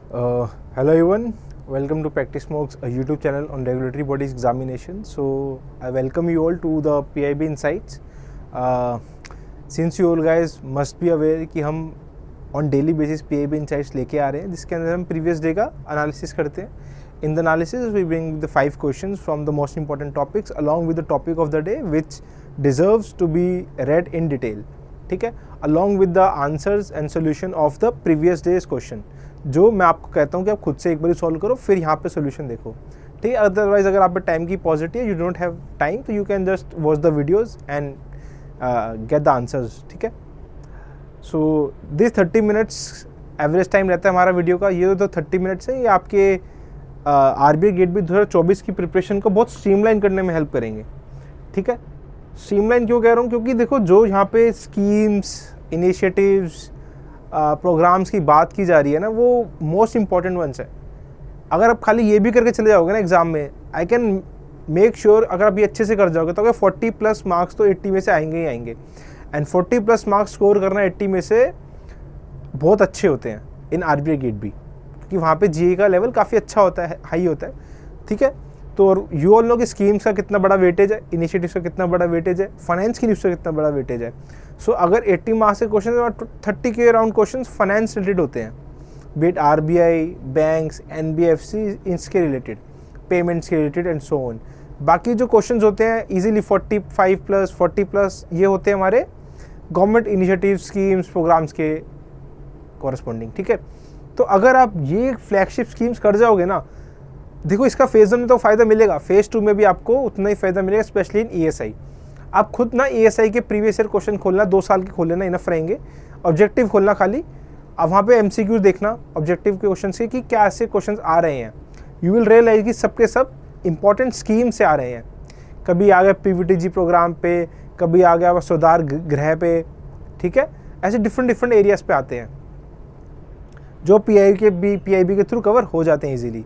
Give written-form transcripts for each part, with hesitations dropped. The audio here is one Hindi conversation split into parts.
Hello everyone, welcome to Practice Smokes, a YouTube channel on regulatory bodies examination. So I welcome you all to the PIB Insights. Since you all guys must be aware कि हम on daily basis PIB Insights लेके आ रहे हैं, जिसके अंदर हम previous day का analysis करते हैं. In the analysis we bring the 5 questions from the most important topics along with the topic of the day which deserves to be read in detail. ठीक है, along with the answers and solution of the previous day's question. जो मैं आपको कहता हूँ कि आप खुद से एक बार सॉल्व करो, फिर यहाँ पे सोल्यूशन देखो. ठीक है, अदरवाइज अगर आप पे टाइम की positive you don't have time तो you can just watch the videos and get the answers. ठीक है, so this 30 minutes average time रहता है हमारा वीडियो का. ये तो 30 मिनट्स है, ये आपके RBI गेट भी 2024 की प्रिपरेशन को बहुत स्ट्रीमलाइन करने में हेल्प करेंगे. ठीक है, स्ट्रीमलाइन क्यों कह रहा हूँ, क्योंकि देखो जो यहाँ पे स्कीम्स, इनिशिएटिव्स, प्रोग्राम्स की बात की जा रही है ना, वो मोस्ट इंपॉर्टेंट वंस है. अगर आप खाली ये भी करके चले जाओगे ना एग्जाम में, आई कैन मेक श्योर अगर आप ये अच्छे से कर जाओगे तो अगर 40+ मार्क्स तो 80 में से आएंगे ही आएंगे. एंड 40+ मार्क्स स्कोर करना 80 में से बहुत अच्छे होते हैं इन RBI गेट भी, क्योंकि वहाँ पे GA का लेवल काफ़ी अच्छा होता है, हाई होता है. ठीक है, तो यू ऑल नो कि स्कीम्स का कितना बड़ा वेटेज है, इनिशिएटिव्स का कितना बड़ा वेटेज है, फाइनेंस की न्यूज़ का कितना बड़ा वेटेज है. सो अगर 80 मार्क्स के क्वेश्चन 30 के अराउंड क्वेश्चन फाइनेंस रिलेटेड होते हैं, बीट RBI, बैंक्स, NBFC, इसके रिलेटेड, पेमेंट्स के रिलेटेड एंड सो ऑन. बाकी जो क्वेश्चंस होते हैं इजीली 45+, 40+, ये होते हैं हमारे गवर्नमेंट इनिशिएटिव, स्कीम्स, प्रोग्राम्स के कॉरस्पॉन्डिंग. ठीक है, तो अगर आप ये फ्लैगशिप स्कीम्स कर जाओगे ना, देखो इसका फेज 1 में तो फ़ायदा मिलेगा, फेज़ 2 में भी आपको उतना ही फ़ायदा मिलेगा, स्पेशली इन ESI. आप खुद ना ESI के प्रीवियस ईयर क्वेश्चन खोलना, 2 साल के खोल लेना, इनफ रहेंगे. ऑब्जेक्टिव खोलना खाली, अब वहाँ पे MCQs देखना ऑब्जेक्टिव के क्वेश्चन के कि क्या ऐसे क्वेश्चन आ रहे हैं. यू विल रियलाइज कि सबके सब इंपॉर्टेंट स्कीम से आ रहे हैं. कभी आ गया PVTG प्रोग्राम पे, कभी आ गया सुधार गृह पे. ठीक है, ऐसे डिफरेंट एरियाज पे आते हैं जो PIB के थ्रू कवर हो जाते हैं ईजिली.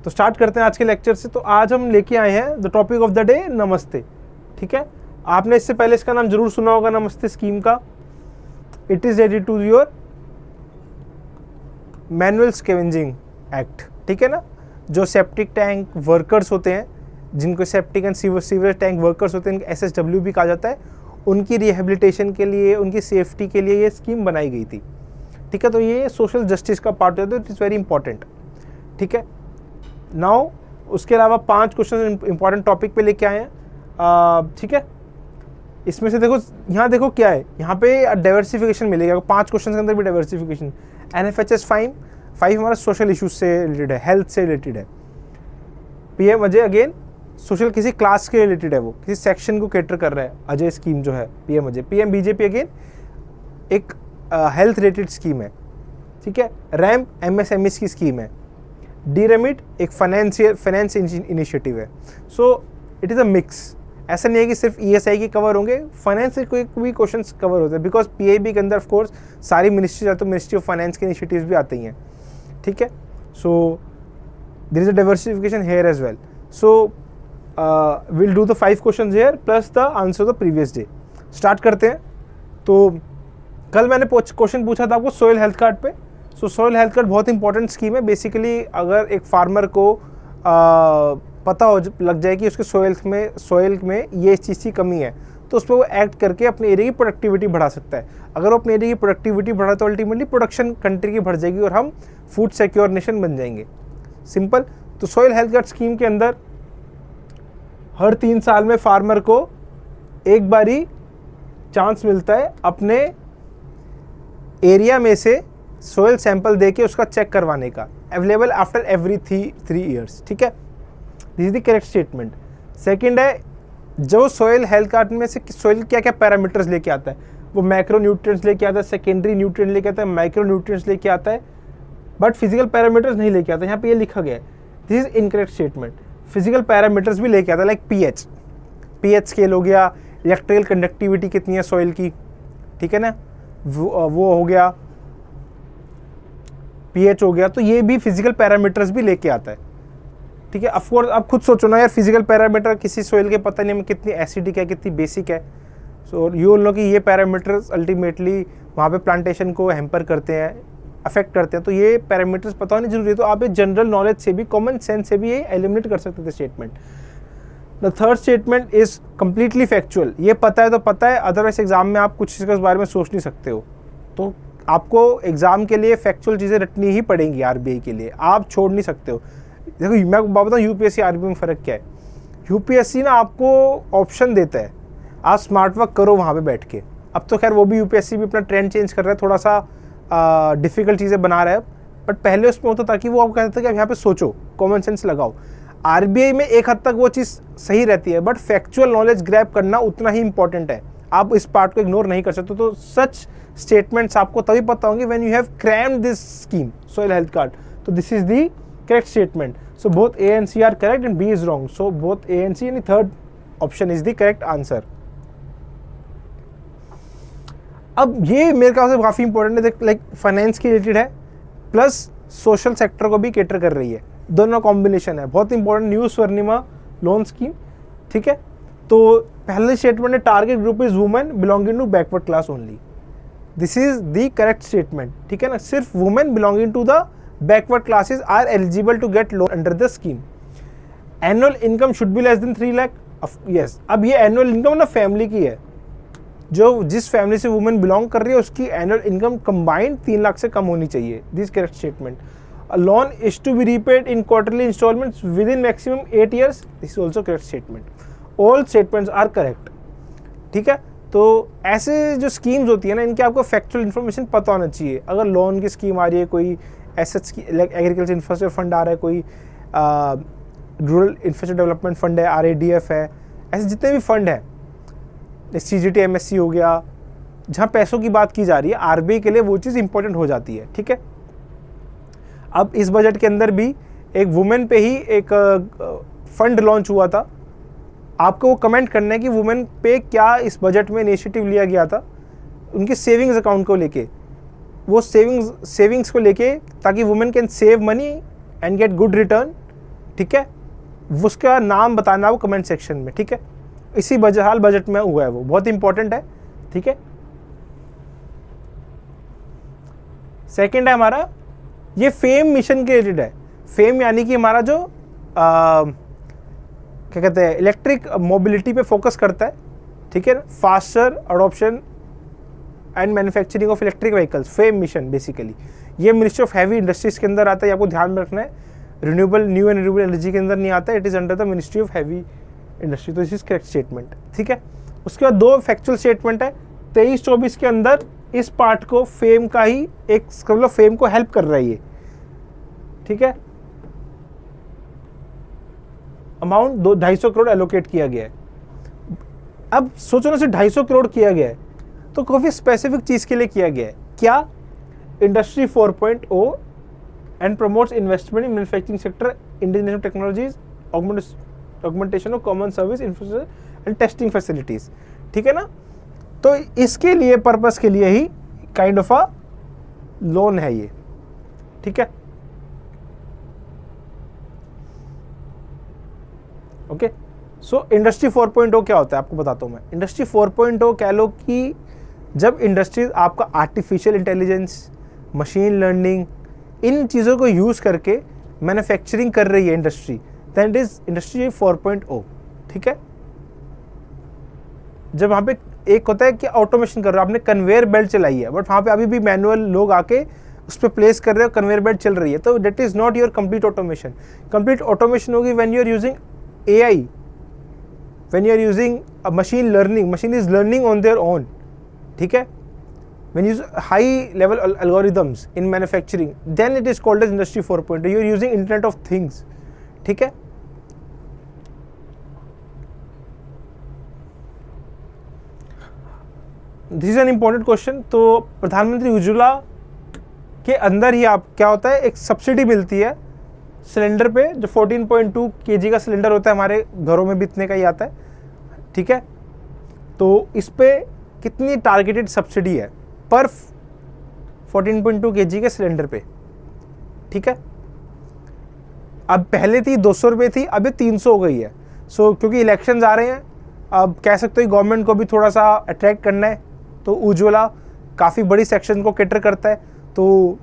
तो स्टार्ट करते हैं आज के लेक्चर से. तो आज हम लेके आए हैं the topic of the day, नमस्ते. ठीक है, आपने इससे पहले इसका नाम जरूर सुना होगा, नमस्ते स्कीम का. It is ready to your manual scavenging act. ठीक है ना, जो सेप्टिक टैंक वर्कर्स होते हैं, जिनको septic and sewerage tank workers होते हैं, इनको SSW भी कहा जाता है, उनकी रिहेबिलिटेशन के लिए, उनकी सेफ्टी के लिए ये स्कीम बनाई गई थी. ठीक है, तो ये सोशल जस्टिस का पार्ट होता है, इट इज़ वेरी इंपॉर्टेंट. ठीक है, नाउ उसके अलावा 5 क्वेश्चन इंपॉर्टेंट टॉपिक पे लेके आए हैं. ठीक है, इसमें से देखो, यहाँ देखो क्या है, यहाँ पे डाइवर्सिफिकेशन मिलेगा 5 क्वेश्चन के अंदर भी. डाइवर्सिफिकेशन NFHS 5 हमारा सोशल इश्यूज से रिलेटेड है, हेल्थ से रिलेटेड है. PM अजय अगेन सोशल किसी क्लास के रिलेटेड है, वो किसी सेक्शन को कैटर कर रहा है. अजय स्कीम जो है PM Ajay. PM BJP again एक हेल्थ रिलेटेड स्कीम है. ठीक है, रैम्प MSMEs की स्कीम है. DREMIT एक फाइनेंस इनिशिएटिव है. So it is a mix. ऐसा नहीं है कि सिर्फ ESI के कवर होंगे, फाइनेंस से कोई भी क्वेश्चंस कवर होते हैं, बिकॉज PIB के अंदर ऑफ कोर्स सारी मिनिस्ट्री जाते हैं, मिनिस्ट्री ऑफ फाइनेंस के इनिशिएटिव्स भी आती हैं. ठीक है, so there is a diversification here as well. So will do the 5 questions here plus the answer the previous day. Start करते हैं. तो कल मैंने क्वेश्चन पूछा था आपको सोइल हेल्थ कार्ड पे. सो सोइल हेल्थ कार्ड बहुत इंपॉर्टेंट स्कीम है. बेसिकली अगर एक फार्मर को पता हो लग जाए कि उसके सोइल में ये चीज़ की कमी है, तो उस पर वो एक्ट करके अपने एरिया की प्रोडक्टिविटी बढ़ा सकता है. अगर वो अपने एरिया की प्रोडक्टिविटी बढ़ा तो अल्टीमेटली प्रोडक्शन कंट्री की बढ़ जाएगी और हम फूड सिक्योर नेशन बन जाएंगे. सिंपल. तो सोइल हेल्थ कार्ड स्कीम के अंदर हर 3 साल में फार्मर को एक बारी चांस मिलता है अपने एरिया में से सोइल सैंपल दे के उसका चेक करवाने का. Available after every 3 years. ठीक है, this is the correct statement. Second है, जो सोइल हेल्थ कार्ड में से सोइल क्या क्या पैरामीटर्स लेके आता है, वो मैक्रो न्यूट्रिएंट्स लेके आता है, सेकेंडरी न्यूट्रिएंट लेके आता है, माइक्रो न्यूट्रिएंट्स लेके आता है, बट फिजिकल पैरामीटर्स नहीं लेके आता. यहाँ पे ये लिखा गया है, this is incorrect statement. Physical parameters भी लेके आता है, लाइक पीएच स्केल हो गया, इलेक्ट्रिकल कंडक्टिविटी कितनी है सॉइल की. ठीक है ना, वो हो गया, पीएच हो गया. तो ये भी फिजिकल पैरामीटर्स भी लेके आता है. ठीक है, ऑफकोर्स आप खुद सोचो ना यार, फिजिकल पैरामीटर किसी सोइल के पता नहीं हमें कितनी एसिडिक है, कितनी बेसिक है. सो यू नो कि ये पैरामीटर्स अल्टीमेटली वहाँ पे प्लांटेशन को हैम्पर करते हैं, अफेक्ट करते हैं, तो ये पैरामीटर्स पता होने जरूरी है। तो आप ये जनरल नॉलेज से भी, कॉमन सेंस से भी ये एलिमिनेट कर सकते थे statement. The third statement is completely factual. ये पता है तो पता है, अदरवाइज एग्जाम में आप कुछ इसके बारे में सोच नहीं सकते हो। तो आपको एग्जाम के लिए फैक्चुअल चीज़ें रटनी ही पड़ेंगी आरबीआई के लिए, आप छोड़ नहीं सकते हो। देखो मैं बताऊँ यूपीएससी आरबीआई में फ़र्क क्या है। यूपीएससी ना आपको ऑप्शन देता है, आप स्मार्ट वर्क करो वहाँ पे बैठ के। अब तो खैर वो भी यूपीएससी भी अपना ट्रेंड चेंज कर रहा है, थोड़ा सा डिफ़िकल्ट चीज़ें बना रहा है, बट पहले उसमें होता था कि वो आपको कहते थे कि आप यहाँ पे सोचो, कॉमन सेंस लगाओ। आरबीआई में एक हद तक वो चीज़ सही रहती है, बट फैक्चुअल नॉलेज ग्रैब करना उतना ही इंपॉर्टेंट है, आप इस पार्ट को इग्नोर नहीं कर सकते। तो सच स्टेटमेंट्स आपको तभी पता होंगे when you have crammed this scheme soil health card. तो this is the correct statement. So both A and C are correct and B is wrong. So both A and C यानी third option is the correct answer. अब ये मेरे ख्याल से काफ़ी इंपॉर्टेंट है, लाइक फाइनेंस के रिलेटेड है प्लस सोशल सेक्टर को भी कैटर कर रही है, दोनों कॉम्बिनेशन है। बहुत important new Swarnima loan scheme, ठीक है। तो पहले स्टेटमेंट है target group is women belonging to backward class only. This is the correct statement, ठीक है ना। सिर्फ women belonging to the backward classes are eligible to get loan under the scheme. Annual income should be less than 3 lakh. Yes, अब ये एनुअल इनकम ना फैमिली की है, जो जिस फैमिली से वुमेन बिलोंग कर रही है उसकी एनुअल इनकम कंबाइंड 3 लाख से कम होनी चाहिए। This correct statement. A loan is to be repaid in quarterly installments within maximum 8 years. This is also correct statement. All statements are correct. ठीक है। तो ऐसे जो स्कीम्स होती है ना, इनके आपको फैक्चुअल इन्फॉर्मेशन पता होना चाहिए। अगर लोन की स्कीम आ रही है, कोई एसेट्स की लाइक एग्रीकल्चर इंफ्रास्ट्रक्चर फंड आ रहा है, कोई रूरल इंफ्रास्ट्रक्चर डेवलपमेंट फंड है, RADF है, ऐसे जितने भी फंड हैं, CGT MSC हो गया, जहाँ पैसों की बात की जा रही है, आरबीआई के लिए वो चीज़ इंपॉर्टेंट हो जाती है, ठीक है। अब इस बजट के अंदर भी एक वुमेन पे ही एक फंड लॉन्च हुआ था। आपको वो कमेंट करना है कि वुमेन पे क्या इस बजट में इनिशिएटिव लिया गया था उनके सेविंग्स अकाउंट को लेके, वो सेविंग्स को लेके, ताकि women can save money and get good return, ठीक है। उसका नाम बताना वो कमेंट सेक्शन में, ठीक है। इसी हाल बजट में हुआ है, वो बहुत इंपॉर्टेंट है, ठीक है। सेकेंड है हमारा, ये फेम मिशन के रिलेटेड है। फेम यानी कि हमारा जो क्या कहते हैं, इलेक्ट्रिक मोबिलिटी पे फोकस करता है, ठीक है। Faster adoption and manufacturing of electric vehicles, fame mission basically. ये मिनिस्ट्री ऑफ हैवी इंडस्ट्रीज के अंदर आता है, आपको ध्यान में रखना है। न्यू एंड रिन्यूएबल एनर्जी के अंदर नहीं आता है, it is under the ministry of heavy industry. तो दिस इज करेक्ट स्टेटमेंट, ठीक है। उसके बाद 2 फैक्चुअल स्टेटमेंट है 23-24 के अंदर। इस पार्ट को फेम का ही एक मतलब फेम को हेल्प कर रही है, ठीक है। अमाउंट 250 करोड़ एलोकेट किया गया है। अब सोचो ना, सिर्फ 250 करोड़ किया गया है तो काफी स्पेसिफिक चीज के लिए किया गया है। क्या? Industry 4.0 and promotes investment in manufacturing sector, indigenous technologies, augmentation of common service infrastructure and testing facilities, ठीक है ना। तो इसके लिए पर्पस के लिए ही काइंड ऑफ अ लोन है ये, ठीक है। ओके, सो इंडस्ट्री 4.0 क्या होता है आपको बताता हूँ मैं। इंडस्ट्री 4.0 कह लो कि जब इंडस्ट्रीज आपका आर्टिफिशियल इंटेलिजेंस, मशीन लर्निंग, इन चीज़ों को यूज़ करके मैन्युफैक्चरिंग कर रही है इंडस्ट्री, दैट इज इंडस्ट्री 4.0, ठीक है। जब वहाँ पे एक होता है कि ऑटोमेशन कर रहे हो, आपने कन्वेयर बेल्ट चलाई है, बट वहाँ पे अभी भी मैनुअल लोग आके उस पर प्लेस कर रहे हो, कन्वेयर बेल्ट चल रही है, तो that is not your complete automation. Complete automation होगी when you are using AI, when you are using a machine learning, machine is learning on their own, ठीक है। when you use high level algorithms in manufacturing, then it is called as industry 4.0. you are using internet of things, ठीक है। This is an important question. तो प्रधानमंत्री उज्ज्वला के अंदर ही आप क्या होता है, एक सब्सिडी मिलती है सिलेंडर पे, जो 14.2 kg का सिलेंडर होता है, हमारे घरों में भी इतने का ही आता है, ठीक है। तो इस पे कितनी टारगेटेड सब्सिडी है पर 14.2 kg के सिलेंडर पे, ठीक है। अब पहले थी 200 रुपये थी, अब ये 300 हो गई है। सो क्योंकि इलेक्शंस आ रहे हैं, अब कह सकते हो गवर्नमेंट को भी थोड़ा सा अट्रैक्ट करना है, तो उज्ज्वला काफ़ी बड़ी सेक्शन को कैटर करता है, तो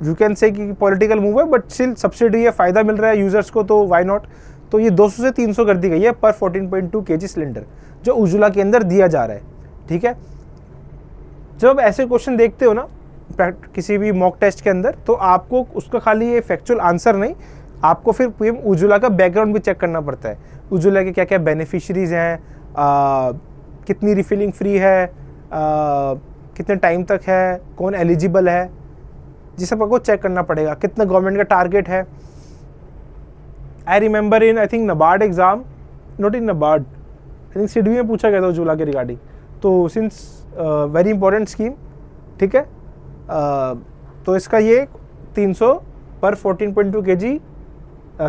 यू कैन से कि पॉलिटिकल मूव है, बट स्टिल सब्सिडी है, फ़ायदा मिल रहा है यूज़र्स को, तो वाई नॉट। तो ये 200 से 300 कर दी गई है पर 14.2 kg सिलेंडर जो उज्ज्वला के अंदर दिया जा रहा है। ठीक है, जब ऐसे क्वेश्चन देखते हो ना किसी भी मॉक टेस्ट के अंदर, तो आपको उसका खाली ये फैक्चुअल आंसर नहीं, आपको फिर पीएम उज्ज्वला का बैकग्राउंड भी चेक करना पड़ता है। उज्ज्वला के क्या क्या बेनिफिशरीज हैं, कितनी रिफिलिंग फ्री है, कितने टाइम तक है, कौन एलिजिबल है, जिस सब आपको चेक करना पड़ेगा। कितना गवर्नमेंट का टारगेट है। I remember in I think NABARD exam, not in NABARD, I think SIDBI में पूछा गया था उज्ज्वला के रिगार्डिंग। तो सिंस वेरी इंपॉर्टेंट स्कीम, ठीक है, तो इसका ये 300 पर 14.2 kg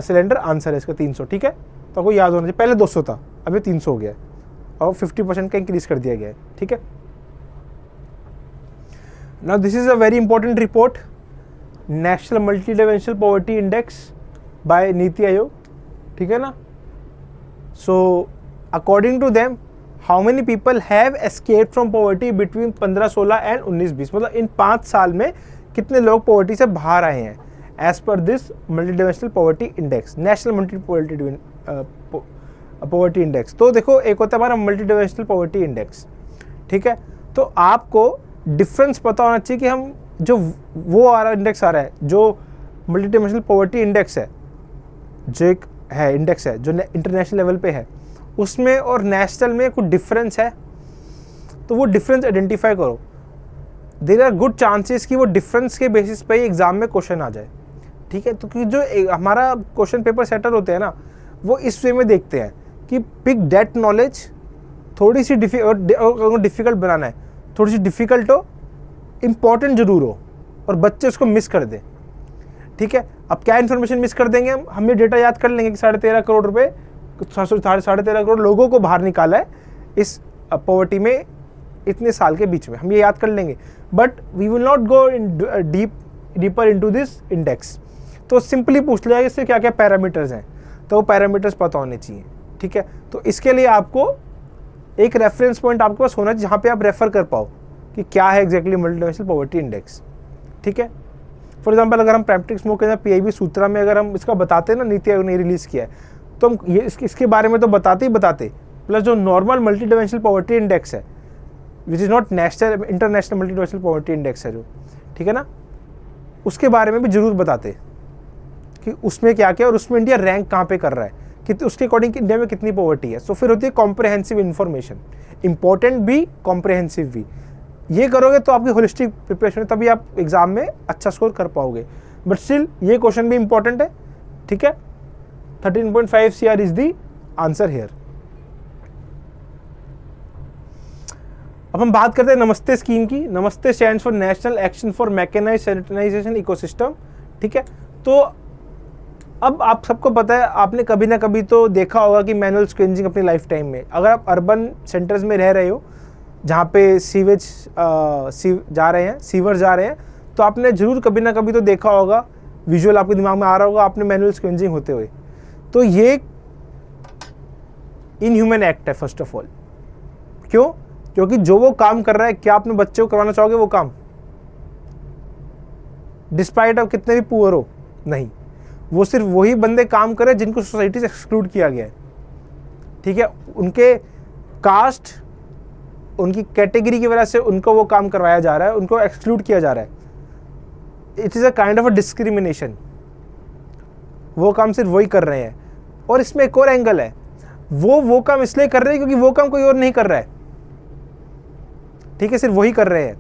सिलेंडर आंसर है इसका 300। ठीक है, तो आपको याद होना चाहिए, पहले 200 था, अभी 300 हो गया है और 50% का इंक्रीज कर दिया गया है। ठीक है, now this is a very important report, national multi dimensional poverty index by NITI Aayog. ठीक है ना, so according to them how many people have escaped from poverty between 15-16 and 19-20, मतलब इन 5 साल में कितने लोग पॉवर्टी से बाहर आए हैं as per this multi dimensional poverty index, national multi poverty index. तो देखो, एक होता है हमारा मल्टी डाइमेंशनल पॉवर्टी इंडेक्स। ठीक है, तो आपको डिफरेंस पता होना चाहिए कि हम जो वो आ रहा इंडेक्स आ रहा है, जो मल्टी डाइमेंशनल पॉवर्टी इंडेक्स है, जो एक है इंडेक्स है जो इंटरनेशनल लेवल पे है, उसमें और नेशनल में कुछ डिफरेंस है, तो वो डिफरेंस आइडेंटिफाई करो। देयर आर गुड चांसेस कि वो डिफरेंस के बेसिस पे ही एग्जाम में क्वेश्चन आ जाए। ठीक है, तो कि जो हमारा क्वेश्चन पेपर सेटर होते हैं ना, वो इस वे में देखते हैं कि पिक दैट नॉलेज, थोड़ी सी डिफिकल्ट बनाना है, थोड़ी सी डिफिकल्ट हो, इम्पॉर्टेंट जरूर हो, और बच्चे उसको मिस कर दें। ठीक है, अब क्या इन्फॉर्मेशन मिस कर देंगे हम ये डेटा याद कर लेंगे कि 13.5 करोड़ रुपए, 13.5 करोड़ लोगों को बाहर निकाला है इस पॉवर्टी में इतने साल के बीच में, हम ये याद कर लेंगे, but we will not go in deeper into this index. तो सिंपली पूछ लिया इससे क्या क्या पैरामीटर्स हैं, तो वो पैरामीटर्स पता होने चाहिए। ठीक है, तो इसके लिए आपको एक रेफरेंस पॉइंट आपके पास होना चाहिए जहाँ पे आप रेफर कर पाओ कि क्या है exactly multi dimensional poverty index. ठीक है, फॉर एग्जांपल अगर हम प्रैक्टिस स्मोक के अंदर पीआईबी सूत्रा में अगर हम इसका बताते ना, नीति आयोग ने रिलीज़ किया है, तो हम ये इसके बारे में तो बताते ही बताते, प्लस जो normal multi dimensional poverty index है which is not national, international multi dimensional poverty index है जो, ठीक है ना, उसके बारे में भी जरूर बताते कि उसमें क्या क्या और उसमें इंडिया रैंक कहाँ पे कर रहा है, कि उसके अकॉर्डिंग इंडिया में कितनी पॉवर्टी है। सो फिर होती है कॉम्प्रहेंसिव इन्फॉर्मेशन, इंपॉर्टेंट भी कॉम्प्रहेंसिव भी। ये करोगे तो आपकी होलिस्टिक प्रिपरेशन है, तभी आप एग्जाम में अच्छा स्कोर कर पाओगे। बट स्टिल ये क्वेश्चन भी इंपॉर्टेंट है। ठीक है, 13.5 CR is the answer here. अब हम बात करते हैं नमस्ते स्कीम की। Namaste stands for national action for mechanised sanitisation ecosystem. ठीक है, तो अब आप सबको पता है, आपने कभी ना कभी तो देखा होगा कि मैनुअल स्क्वेंजिंग अपनी लाइफ टाइम में, अगर आप अर्बन सेंटर्स में रह रहे हो जहाँ पे सीवेज जा रहे हैं, सीवर जा रहे हैं, तो आपने जरूर कभी ना कभी तो देखा होगा, विजुअल आपके दिमाग में आ रहा होगा आपने मैनुअल स्क्वेंजिंग होते हुए। तो ये इनह्यूमन एक्ट है फर्स्ट ऑफ ऑल। क्यों? क्योंकि जो वो काम कर रहा है, क्या अपने बच्चे को करवाना चाहोगे वो काम, डिस्पाइट आप कितने भी पुअर हो? नहीं, वो सिर्फ वही बंदे काम करे जिनको सोसाइटी से एक्सक्लूड किया गया है। ठीक है, उनके कास्ट, उनकी कैटेगरी की वजह से उनको वो काम करवाया जा रहा है, उनको एक्सक्लूड किया जा रहा है। It is a kind of a discrimination. वो काम सिर्फ वही कर रहे हैं। और इसमें एक और एंगल है, वो काम इसलिए कर रहे हैं क्योंकि वो काम कोई और नहीं कर रहा है। ठीक है, सिर्फ वही कर रहे हैं,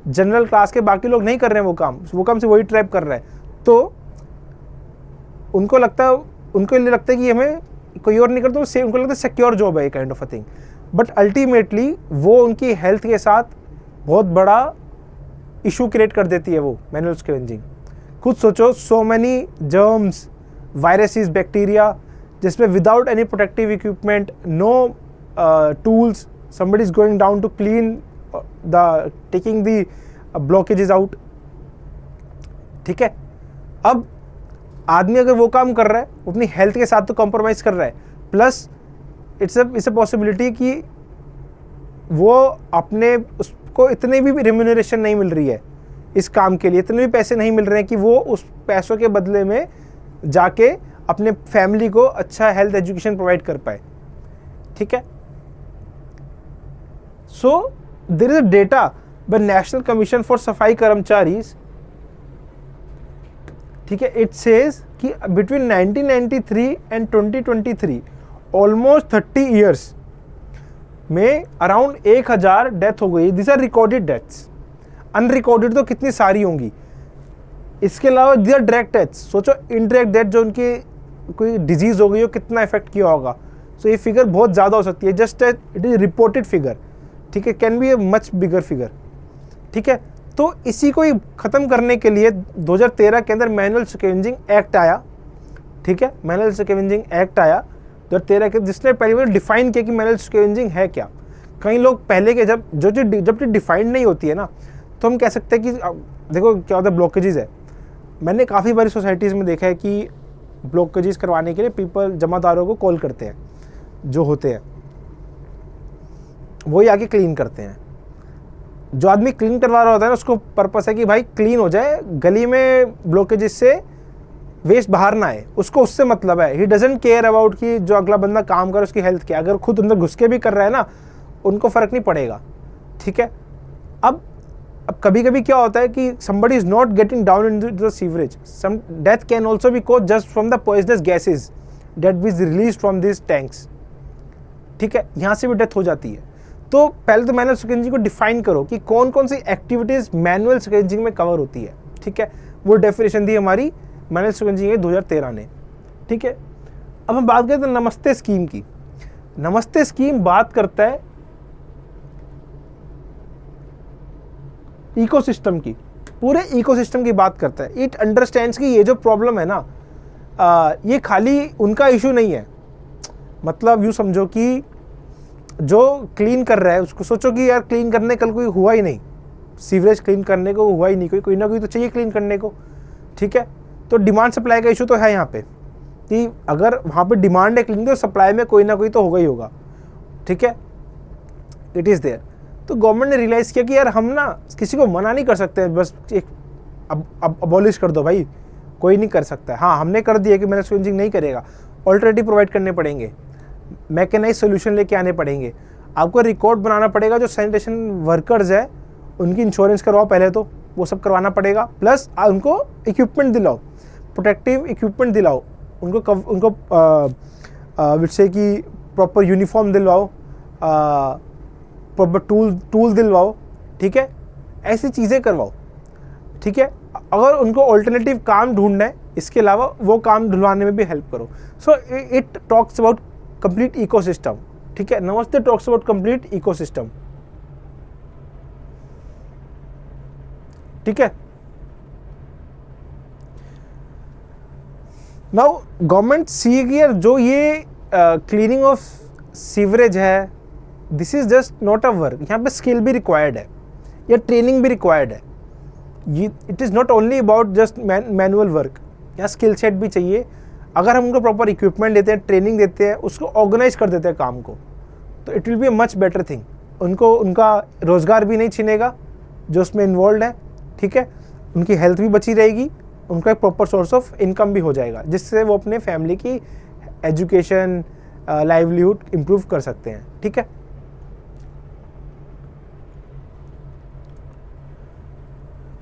जनरल क्लास के बाकी लोग नहीं कर रहे हैं वो काम सिर्फ वही ट्राइब कर रहा है। तो उनको लगता है, उनको लिए लगता है कि हमें कोई और नहीं करता, उनको लगता है सिक्योर जॉब है, kind of a thing. But ultimately वो उनकी हेल्थ के साथ बहुत बड़ा इशू क्रिएट कर देती है वो मैनुअल स्क्वेंजिंग। खुद सोचो, so many germs, viruses, bacteria, जिसमें without any protective equipment, no tools, somebody is going down to clean taking the blockages out। ठीक है, अब आदमी अगर वो काम कर रहा है, वो अपनी हेल्थ के साथ तो कॉम्प्रोमाइज कर रहा है, प्लस इट्स अ पॉसिबिलिटी कि वो अपने उसको इतनी भी रिम्यूनरेशन नहीं मिल रही है, इस काम के लिए इतने भी पैसे नहीं मिल रहे हैं कि वो उस पैसों के बदले में जाके अपने फैमिली को अच्छा हेल्थ एजुकेशन प्रोवाइड कर पाए, ठीक है। So there is a data by national commission for Safai Karamcharis, ठीक है। इट सेज कि बिटवीन 1993 एंड 2023 ऑलमोस्ट 30 ईयर्स में अराउंड 1000 डेथ हो गई। This are recorded deaths, unrecorded तो कितनी सारी होंगी। इसके अलावा दिस आर डायरेक्ट डेथ्स। सोचो इनडायरेक्ट डेथ जो उनकी कोई डिजीज हो गई हो कितना इफेक्ट किया होगा। सो ये फिगर बहुत ज़्यादा हो सकती है। Just it is reported figure, ठीक है, can be a much bigger figure, ठीक है। तो इसी को ही ख़त्म करने के लिए 2013 के अंदर मैनुअल स्कैवेंजिंग एक्ट आया, ठीक है। मैनुअल स्कैवेंजिंग एक्ट आया 2013 के, जिसने पहली बार डिफाइन किया कि मैनुअल स्कैवेंजिंग है क्या। कई लोग पहले के जब डिफाइंड नहीं होती है ना, तो हम कह सकते हैं कि देखो क्या होता है, ब्लॉकेजेस है। मैंने काफ़ी बारी सोसाइटीज़ में देखा है कि ब्लॉकेजेस करवाने के लिए पीपल जमादारों को कॉल करते हैं, जो होते हैं वही आके क्लीन करते हैं। जो आदमी क्लीन करवा रहा होता है ना, उसको पर्पस है कि भाई क्लीन हो जाए, गली में ब्लॉकेजेस से वेस्ट बाहर ना आए, उसको उससे मतलब है। ही डजंट केयर अबाउट कि जो अगला बंदा काम करे उसकी हेल्थ क्या। अगर खुद अंदर घुस के भी कर रहा है ना, उनको फ़र्क नहीं पड़ेगा, ठीक है। अब कभी कभी क्या होता है कि somebody is not getting down into the sewerage. Some death can also be caused just from the poisonous gases that is released from these tanks, ठीक है। यहाँ से भी डेथ हो जाती है। तो पहले तो मैनुअल स्कैवेंजिंग को डिफाइन करो कि कौन कौन सी एक्टिविटीज़ मैनुअल स्कैवेंजिंग में कवर होती है, ठीक है। वो डेफिनेशन दी हमारी मैनुअल स्कैवेंजिंग है 2013 ने, ठीक है। अब हम बात करते हैं नमस्ते स्कीम की। नमस्ते स्कीम बात करता है इकोसिस्टम की, पूरे इकोसिस्टम की बात करता है। इट अंडरस्टैंड्स कि ये जो प्रॉब्लम है ना, ये खाली उनका इशू नहीं है। मतलब यूँ समझो कि जो क्लीन कर रहा है उसको सोचो कि यार क्लीन करने कल कोई हुआ ही नहीं, सीवरेज क्लीन करने को हुआ ही नहीं, कोई ना कोई तो चाहिए क्लीन करने को, ठीक है। तो डिमांड सप्लाई का इशू तो है यहाँ पे कि अगर वहाँ पे डिमांड है क्लीन तो सप्लाई में कोई ना कोई तो होगा ही होगा, ठीक है। It is there. तो गवर्नमेंट ने रियलाइज़ किया कि यार हम ना किसी को मना नहीं कर सकते, बस एक अब अबॉलिश कर दो भाई, कोई नहीं कर सकता है। हाँ, हमने कर दिया कि मैनुअल स्कैवेंजिंग नहीं करेगा, ऑल्टरनेटिव प्रोवाइड करने पड़ेंगे, मैकेनाइज सोल्यूशन लेके आने पड़ेंगे। आपको रिकॉर्ड बनाना पड़ेगा, जो सैनिटेशन वर्कर्स है उनकी इंश्योरेंस करवाओ पहले, तो वो सब करवाना पड़ेगा। प्लस उनको इक्विपमेंट दिलाओ, प्रोटेक्टिव इक्विपमेंट दिलाओ उनको विषय की प्रॉपर यूनिफॉर्म दिलवाओ, प्रॉपर टूल दिलवाओ, ठीक है। ऐसी चीज़ें करवाओ, ठीक है। अगर उनको ऑल्टरनेटिव काम ढूंढना है, इसके अलावा वो काम ढूंढवाने में भी हेल्प करो। So it talks about complete ecosystem, ठीक है। नमस्ते टॉक्स अबाउट कंप्लीट इकोसिस्टम, ठीक है। नाउ गवर्नमेंट सी कि जो ये क्लीनिंग ऑफ सीवरेज है, this is just not a work. यहाँ पे स्किल भी रिक्वायर्ड है या ट्रेनिंग भी रिक्वायर्ड है। It is not only about just manual work, यहाँ स्किल सेट भी चाहिए। अगर हम उनको प्रॉपर इक्विपमेंट देते हैं, ट्रेनिंग देते हैं, उसको ऑर्गेनाइज कर देते हैं काम को, तो it will be a much better thing. उनको उनका रोज़गार भी नहीं छिनेगा जो उसमें इन्वॉल्व है, ठीक है। उनकी हेल्थ भी बची रहेगी, उनका एक प्रॉपर सोर्स ऑफ इनकम भी हो जाएगा, जिससे वो अपने फैमिली की एजुकेशन, लाइवलीहुड इम्प्रूव कर सकते हैं, ठीक है।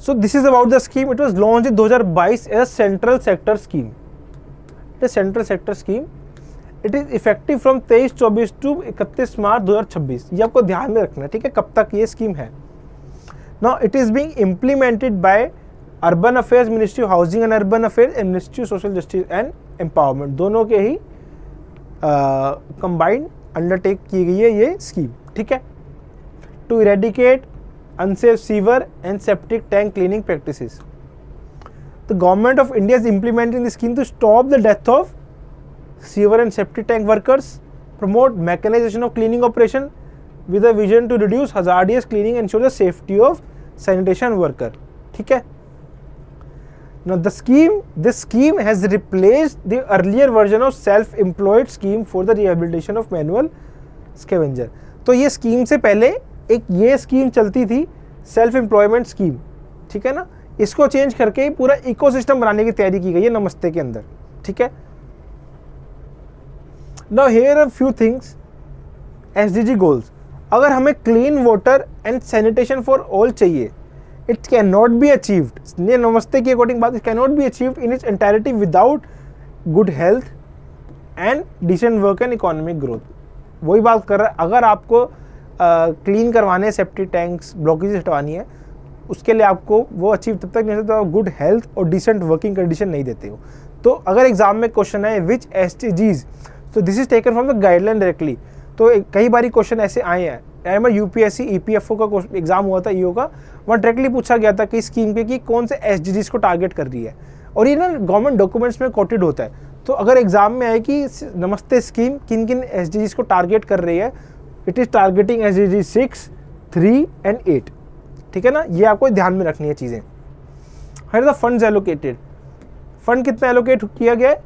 So this is about the scheme. It was launched in 2022 as a central sector scheme. It is central sector scheme. It is effective from 23-24 to 31 मार्च 2026. ये आपको ध्यान में रखना है, ठीक है, कब तक ये स्कीम है। Now it is being implemented by Urban Affairs, Ministry of Housing and Urban Affairs and Ministry of Social Justice and Empowerment, दोनों के ही कंबाइंड अंडरटेक की गई है ये स्कीम, ठीक है। To eradicate unsafe sewer and septic tank cleaning practices. The government of India is implementing the scheme to stop the death of sewer and septic tank workers, promote mechanization of cleaning operation with a vision to reduce hazardous cleaning and ensure the safety of sanitation worker, ठीक है। Now this scheme has replaced the earlier version of self-employed scheme for the rehabilitation of manual scavenger. तो ये स्कीम से पहले एक ये स्कीम चलती थी, सेल्फ एम्प्लॉयमेंट स्कीम, ठीक है ना, इसको चेंज करके पूरा इकोसिस्टम बनाने की तैयारी की गई है नमस्ते के अंदर, ठीक है। Now here are few things, SDG goals. अगर हमें clean water and sanitation for all चाहिए, it can not be achieved, ये नमस्ते की अकॉर्डिंग बात, it can not be achieved in its entirety without good health and decent work and economic growth. वही बात कर रहा है, अगर आपको क्लीन करवाने सेप्टिक टैंक्स, ब्लॉकेज हटवानी है, उसके लिए आपको वो अचीव तब तक नहीं होता तो गुड हेल्थ और डिसेंट वर्किंग कंडीशन नहीं देते हो। तो अगर एग्जाम में क्वेश्चन है विच एसडीजीज, तो this is taken from the guideline directly. तो कई बार क्वेश्चन ऐसे आए हैं, एम यूपीएससी ईपीएफओ का एग्जाम हुआ था ईओ का, वहाँ डायरेक्टली पूछा गया था कि स्कीम पे कि कौन से एसडीजीज को टारगेट कर रही है, और ये ना गवर्नमेंट डॉक्यूमेंट्स में कोटेड होता है। तो अगर एग्जाम में आए कि नमस्ते स्कीम किन किन एसडीजीज को टारगेट कर रही है, it is targeting SDG 6, 3 and 8, ठीक है ना, ये आपको ध्यान में रखनी है चीज़ें। हर द फंड्स एलोकेटेड, फंड कितना एलोकेट किया गया है,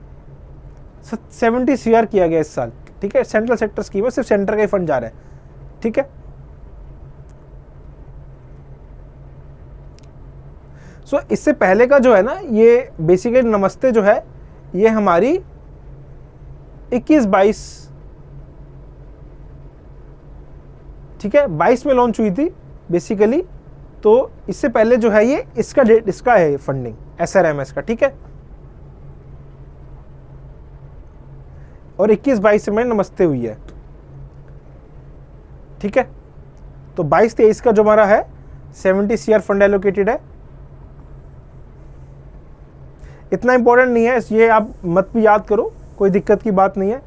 70 CR किया गया इस साल, ठीक है। सेंट्रल सेक्टर स्कीम है, सिर्फ सेंटर का ही फंड जा रहा है, ठीक है। सो इससे पहले का जो है ना, ये बेसिकली नमस्ते जो है ये हमारी 21-22, ठीक है, 22 में लॉन्च हुई थी बेसिकली। तो इससे पहले जो है ये इसका डेट, इसका है फंडिंग SRMS का, ठीक है। और 21-22 में नमस्ते हुई है, ठीक है। तो 22-23 का जो हमारा है 70 CR फंड एलोकेटेड है। इतना इंपॉर्टेंट नहीं है, ये आप मत भी याद करो, कोई दिक्कत की बात नहीं है।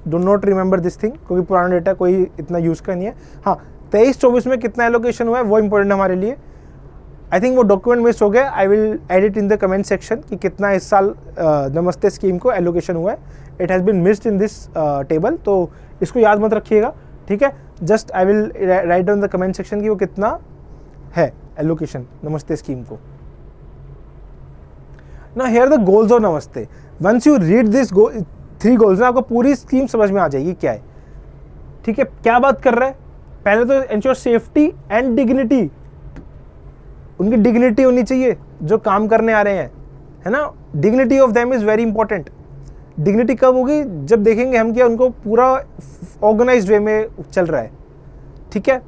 Do not remember this thing, क्योंकि पुराना डेटा कोई इतना यूज़ का नहीं है। हाँ, 23-24 में कितना एलोकेशन हुआ है वो इंपॉर्टेंट है हमारे लिए। आई थिंक वो डॉक्यूमेंट मिस हो गया, I will edit in the comment section कि कितना इस साल नमस्ते स्कीम को एलोकेशन हुआ है। It has been missed in this table, तो इसको याद मत रखिएगा, ठीक है। Just I will write down the comment section कि वो कितना है एलोकेशन नमस्ते स्कीम को। Now here the goals of नमस्ते। Once you read this 3 goals ना, आपको पूरी स्कीम समझ में आ जाएगी क्या है, ठीक है। क्या बात कर रहा है, पहले तो एंश्योर सेफ्टी एंड डिग्निटी, उनकी डिग्निटी होनी चाहिए जो काम करने आ रहे हैं, है ना। Dignity of them is very important. Dignity कब होगी, जब देखेंगे हम कि उनको पूरा ऑर्गेनाइज्ड वे में चल रहा है, ठीक है।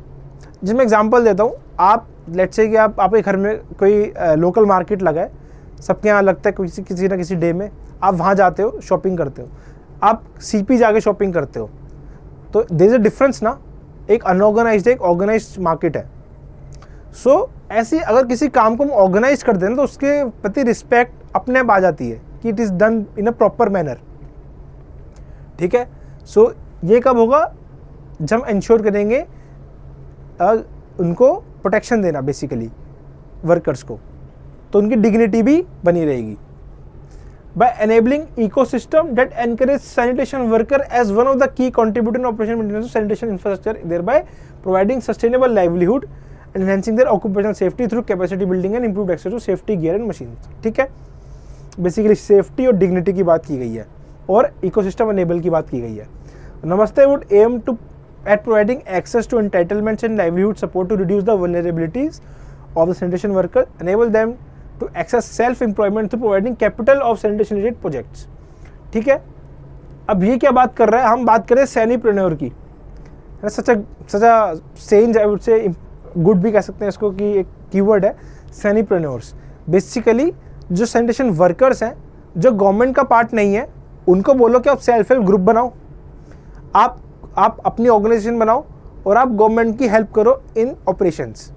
जिसमें एग्जांपल देता हूँ, आप लेट्स से कि आपके घर में कोई लोकल मार्केट लगा है, सबके यहाँ लगता है किसी ना किसी डे में, आप वहाँ जाते हो, शॉपिंग करते हो, आप सीपी जाके शॉपिंग करते हो, तो देयर इज अ डिफरेंस ना, एक अनऑर्गेनाइज्ड एक ऑर्गेनाइज्ड मार्केट है। सो ऐसे अगर किसी काम को हम ऑर्गेनाइज कर दें तो उसके प्रति रिस्पेक्ट अपने आप आ जाती है कि it is done in a proper manner, ठीक है। सो ये कब होगा, जब हम इंश्योर करेंगे उनको प्रोटेक्शन देना बेसिकली वर्कर्स को, तो उनकी डिग्निटी भी बनी रहेगी। By enabling ecosystem that encourage sanitation worker as one of the key contributor in operation maintenance of sanitation infrastructure, thereby providing sustainable livelihood and enhancing their occupational safety through capacity building and improved access to safety gear and machines, ठीक है। बेसिकली सेफ्टी और डिग्निटी की बात की गई है और इकोसिस्टम एनेबल की बात की गई है। Namaste would aim to at providing access to entitlements and livelihood support to reduce the vulnerabilities of the sanitation worker, enable them to access self-employment through providing capital of sanitation related projects, ठीक है। अब ये क्या बात कर रहा है, हम बात करें सैनिप्रेन्योर की, such a sense I would say, good भी कह सकते हैं इसको कि एक कीवर्ड है सैनिप्रेन्योर्स। बेसिकली जो सैनिटेशन वर्कर्स हैं, जो गवर्नमेंट का पार्ट नहीं है, उनको बोलो कि आप सेल्फ हेल्प ग्रुप बनाओ, आप अपनी ऑर्गेनाइजेशन बनाओ और आप गवर्नमेंट की हेल्प करो इन ऑपरेशंस।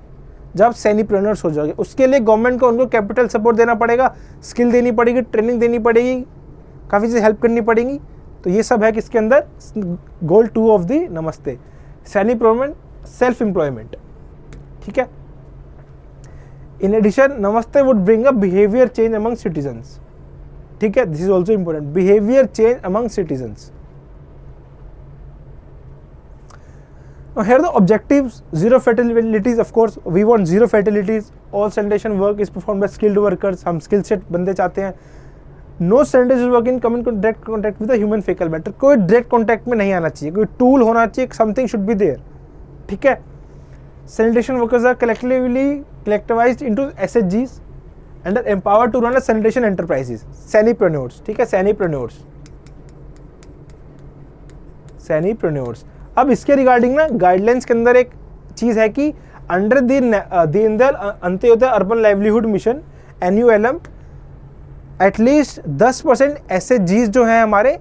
जब आप सैनिप्रेन्योर्स हो जाओगे, उसके लिए गवर्नमेंट को उनको कैपिटल सपोर्ट देना पड़ेगा, स्किल देनी पड़ेगी, ट्रेनिंग देनी पड़ेगी, काफ़ी चीज़ें हेल्प करनी पड़ेंगी। तो ये सब है किसके अंदर, गोल 2 ऑफ द नमस्ते, सैनिप्रेन्योरमेंट, सेल्फ एम्प्लॉयमेंट, ठीक है। इन एडिशन नमस्ते would bring a behaviour change among citizens, ठीक है। This is also important, behaviour change among citizens. Now here the objectives, zero fatalities, of course we want zero fatalities, all sanitation work is performed by skilled workers, हम skill set बंदे चाहते हैं। No sanitation work in come in direct contact with the human fecal matter, कोई direct contact में नहीं आना चाहिए, कोई tool होना चाहिए, something should be there, ठीक है। Sanitation workers are collectively collectivized into SHGs and are empowered to run a sanitation enterprises, सैनीप्रेन्योर्स, ठीक है, सैनीप्रेन्योर्स। अब इसके रिगार्डिंग ना गाइडलाइंस के अंदर एक चीज़ है कि under Deendayal Antyodaya urban livelihood mission NULM at least 10% SHGs जो हैं हमारे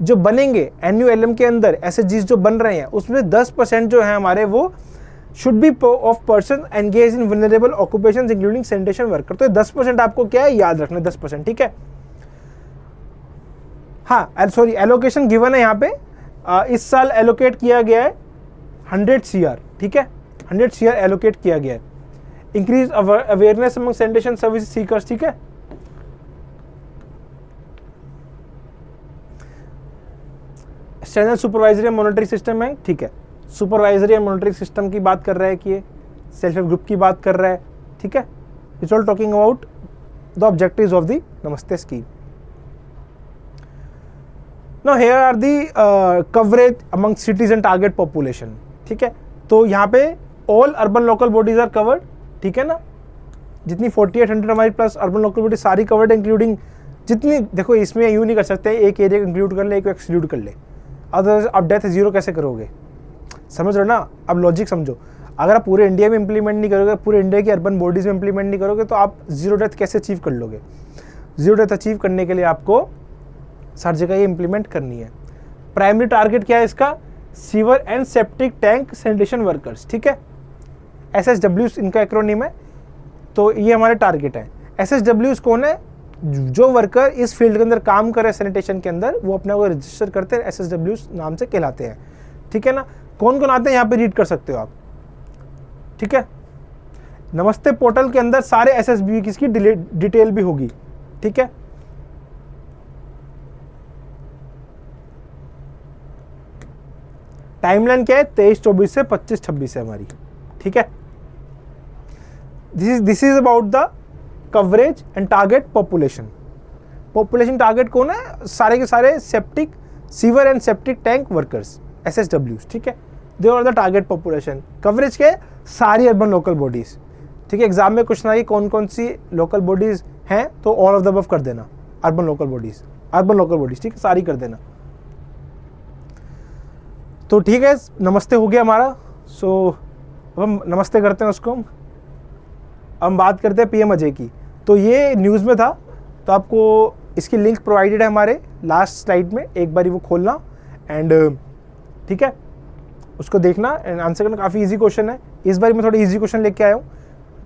जो बनेंगे NULM के अंदर, SHGs जो बन रहे हैं उसमें 10% जो है हमारे वो should be of person engage in vulnerable occupations including sanitation worker. तो 10% आपको क्या है याद रखना, 10%, ठीक है। हाँ सॉरी, एलोकेशन गिवन है यहाँ पे, इस साल एलोकेट किया गया है 100 CR, ठीक है, 100 CR एलोकेट किया गया है। Increase awareness among sanitation service seekers, ठीक है। Standard supervisory and monitoring system है, ठीक है, सुपरवाइजरी एंड मॉनिटरिंग सिस्टम की बात कर रहा है कि ये सेल्फ हेल्प ग्रुप की बात कर रहा है, ठीक है। It's all talking about the objectives of the NAMASTE scheme. Now here are the coverage among cities and target population, ठीक है। तो यहाँ पे all urban local bodies are covered, ठीक है ना, जितनी 4800 हमारी प्लस अर्बन लोकल बॉडी सारी कवर्ड, इंक्लूडिंग जितनी, देखो इसमें यूँ नहीं कर सकते एक एरिया इंक्लूड कर ले एक एक्सक्लूड कर ले, अदरवाइज आप डेथ जीरो कैसे करोगे, समझ रहे हो ना। अब लॉजिक समझो, अगर आप पूरे इंडिया में इंप्लीमेंट नहीं करोगे, पूरे इंडिया की अर्बन बॉडीज में इंप्लीमेंट नहीं करोगे तो आप जीरो डेथ कैसे अचीव कर लोगे। जीरो डेथ अचीव करने के लिए आपको हर जगह ये इंप्लीमेंट करनी है। प्राइमरी टारगेट क्या है इसका, sewer and septic tank sanitation workers, ठीक है, SSWs इनका एक्रोनिम है। तो ये हमारे टारगेट है। SSWs कौन है, जो वर्कर इस फील्ड के अंदर काम करे सैनिटेशन के अंदर, वो अपने को रजिस्टर करते हैं, SSWs नाम से कहलाते हैं, ठीक है ना। कौन कौन आते हैं यहाँ पे रीड कर सकते हो आप, ठीक है। नमस्ते पोर्टल के अंदर सारे SSB की डिटेल भी होगी, ठीक है। टाइमलाइन क्या है, 23-24 से 25-26 है हमारी, ठीक है। This is about the coverage and target population. Population target कौन है, सारे के सारे septic sewer and septic tank workers SSWs, ठीक है, they are the target population. Coverage के सारी अर्बन लोकल बॉडीज, ठीक है। एग्जाम में क्वेश्चन आई कौन कौन सी लोकल बॉडीज हैं, तो ऑल ऑफ द अबव कर देना, अर्बन लोकल बॉडीज, ठीक है, सारी कर देना। तो ठीक है, नमस्ते हो गया हमारा। सो अब हम नमस्ते करते हैं उसको। हम बात करते हैं PM अजय की। तो ये न्यूज़ में था, तो आपको इसकी लिंक प्रोवाइडेड है हमारे लास्ट स्लाइड में, एक बारी वो खोलना एंड ठीक है उसको देखना एंड आंसर करना। काफ़ी इजी क्वेश्चन है, इस बार मैं थोड़ा इजी क्वेश्चन लेके आया हूँ,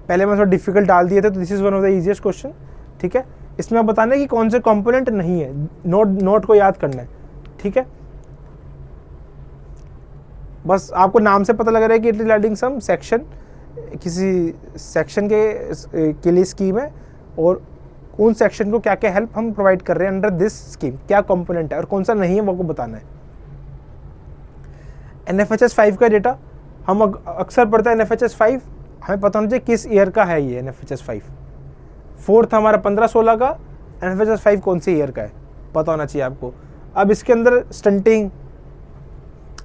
पहले मैं थोड़ा डिफिकल्ट डाल दिए थे, तो this is one of the easiest question, ठीक है। इसमें आप बताना है कि कौन से कंपोनेंट नहीं है, नोट को याद करना है, ठीक है। बस आपको नाम से पता लग रहा है कि it is regarding some section, किसी सेक्शन के लिए स्कीम है, और उन सेक्शन को क्या क्या हेल्प हम प्रोवाइड कर रहे हैं अंडर दिस स्कीम, क्या कंपोनेंट है और कौन सा नहीं है वो को बताना है। NFHS 5 का डेटा हम अक्सर पढ़ते हैं, NFHS 5 हमें पता होना चाहिए किस ईयर का है ये NFHS 5। 4th हमारा 15-16 का, NFHS 5 कौन से ईयर का है पता होना चाहिए आपको। अब इसके अंदर स्टंटिंग,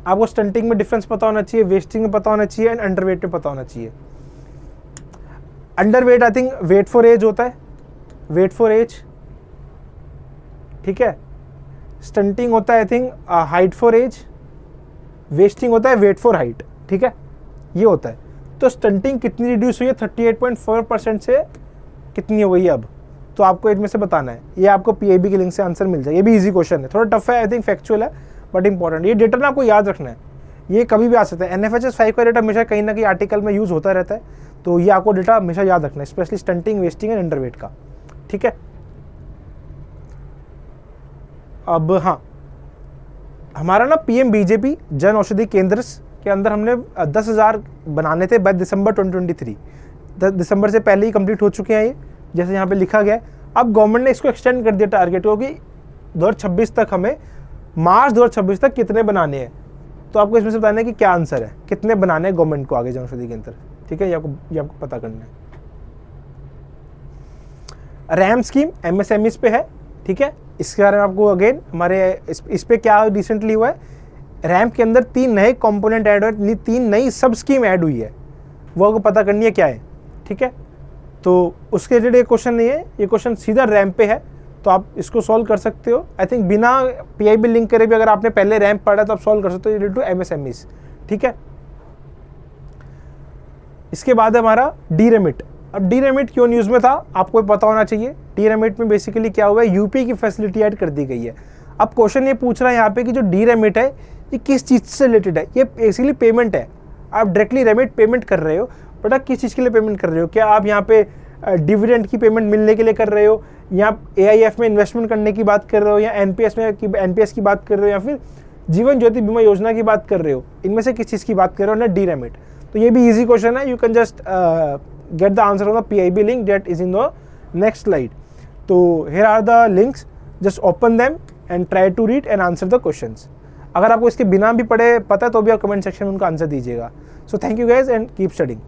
आपको स्टंटिंग में डिफरेंस पता होना चाहिए, वेस्टिंग में पता होना चाहिए एंड अंडरवेट में पता होना चाहिए। Underweight I think weight for age होता है, वेट फॉर एज, ठीक है। स्टंटिंग होता है I think height for age, wasting होता है वेट फॉर हाइट, ठीक है, ये होता है। तो स्टंटिंग कितनी रिड्यूस हुई है, 38.4% से कितनी हो गई है अब, तो आपको इनमें से बताना है। ये आपको PIB की लिंक से आंसर मिल जाए। ये भी इजी क्वेश्चन है, थोड़ा टफ है आई थिंक, फैक्चुअल है बट इंपॉर्टेंट। ये डेटा ना आपको याद रखना है, ये कभी भी आ सकता है। NFHS 5 का डेटा हमेशा कहीं ना कहीं आर्टिकल में यूज होता रहता है, तो ये आपको डेटा हमेशा याद रखना है, specially stunting, wasting and underweight का, ठीक है। अब हाँ, हमारा ना PM BJP जन औषधि केंद्र के अंदर हमने 10,000 बनाने थे बाय दिसंबर 2023। 10 दिसंबर से पहले ही कंप्लीट हो चुके हैं ये, जैसे यहाँ पे लिखा गया है। अब गवर्नमेंट ने इसको एक्सटेंड कर दिया टारगेट को कि 2026 तक, हमें मार्च 2026 तक कितने बनाने हैं। तो आपको इसमें से बताना है कि क्या आंसर है, कितने बनाने हैं गवर्नमेंट को आगे जन औषधि केंद्र, ठीक है, ये आपको पता करना है। रैम स्कीम MSMEs पे है, ठीक है। इसके बारे में आपको अगेन हमारे इस पे क्या रिसेंटली हुआ है, रैम के अंदर 3 नए कंपोनेंट ऐड हुए, 3 नई सब स्कीम ऐड हुई है, वो आपको पता करनी है क्या है, ठीक है। तो उसके रिलेटेड क्वेश्चन नहीं है, ये क्वेश्चन सीधा रैम्प पे है, तो आप इसको सॉल्व कर सकते हो। आई थिंक बिना PIB लिंक करे भी अगर आपने पहले रैम्प पढ़ा तो आप सॉल्व कर सकते हो रिलेटेड टू MSMEs, ठीक है। इसके बाद है हमारा डीरेमिट। अब डीरेमिट क्यों न्यूज़ में था आपको पता होना चाहिए। डीरेमिट में बेसिकली क्या हुआ है, यूपी की फैसिलिटी ऐड कर दी गई है। अब क्वेश्चन ये पूछ रहा है यहाँ पे कि जो डीरेमिट है ये किस चीज़ से रिलेटेड है। ये बेसिकली पेमेंट है, आप डायरेक्टली रेमिट पेमेंट कर रहे हो, बट आप किस चीज़ के लिए पेमेंट कर रहे हो। क्या आप यहाँ पे डिविडेंड की पेमेंट मिलने के लिए कर रहे हो, या AIF में इन्वेस्टमेंट करने की बात कर रहे हो, या NPS की बात कर रहे हो, या फिर जीवन ज्योति बीमा योजना की बात कर रहे हो। इनमें से किस चीज़ की बात कर रहे हो ना डीरेमिट। तो ये भी इजी क्वेश्चन है, you can just get the answer on the PIB link that is in the next slide. तो here are the links, just open them and try to read and answer the questions. अगर आपको इसके बिना भी पढ़े पता है तो भी आप कमेंट सेक्शन में उनका आंसर दीजिएगा। So thank you guys and keep studying.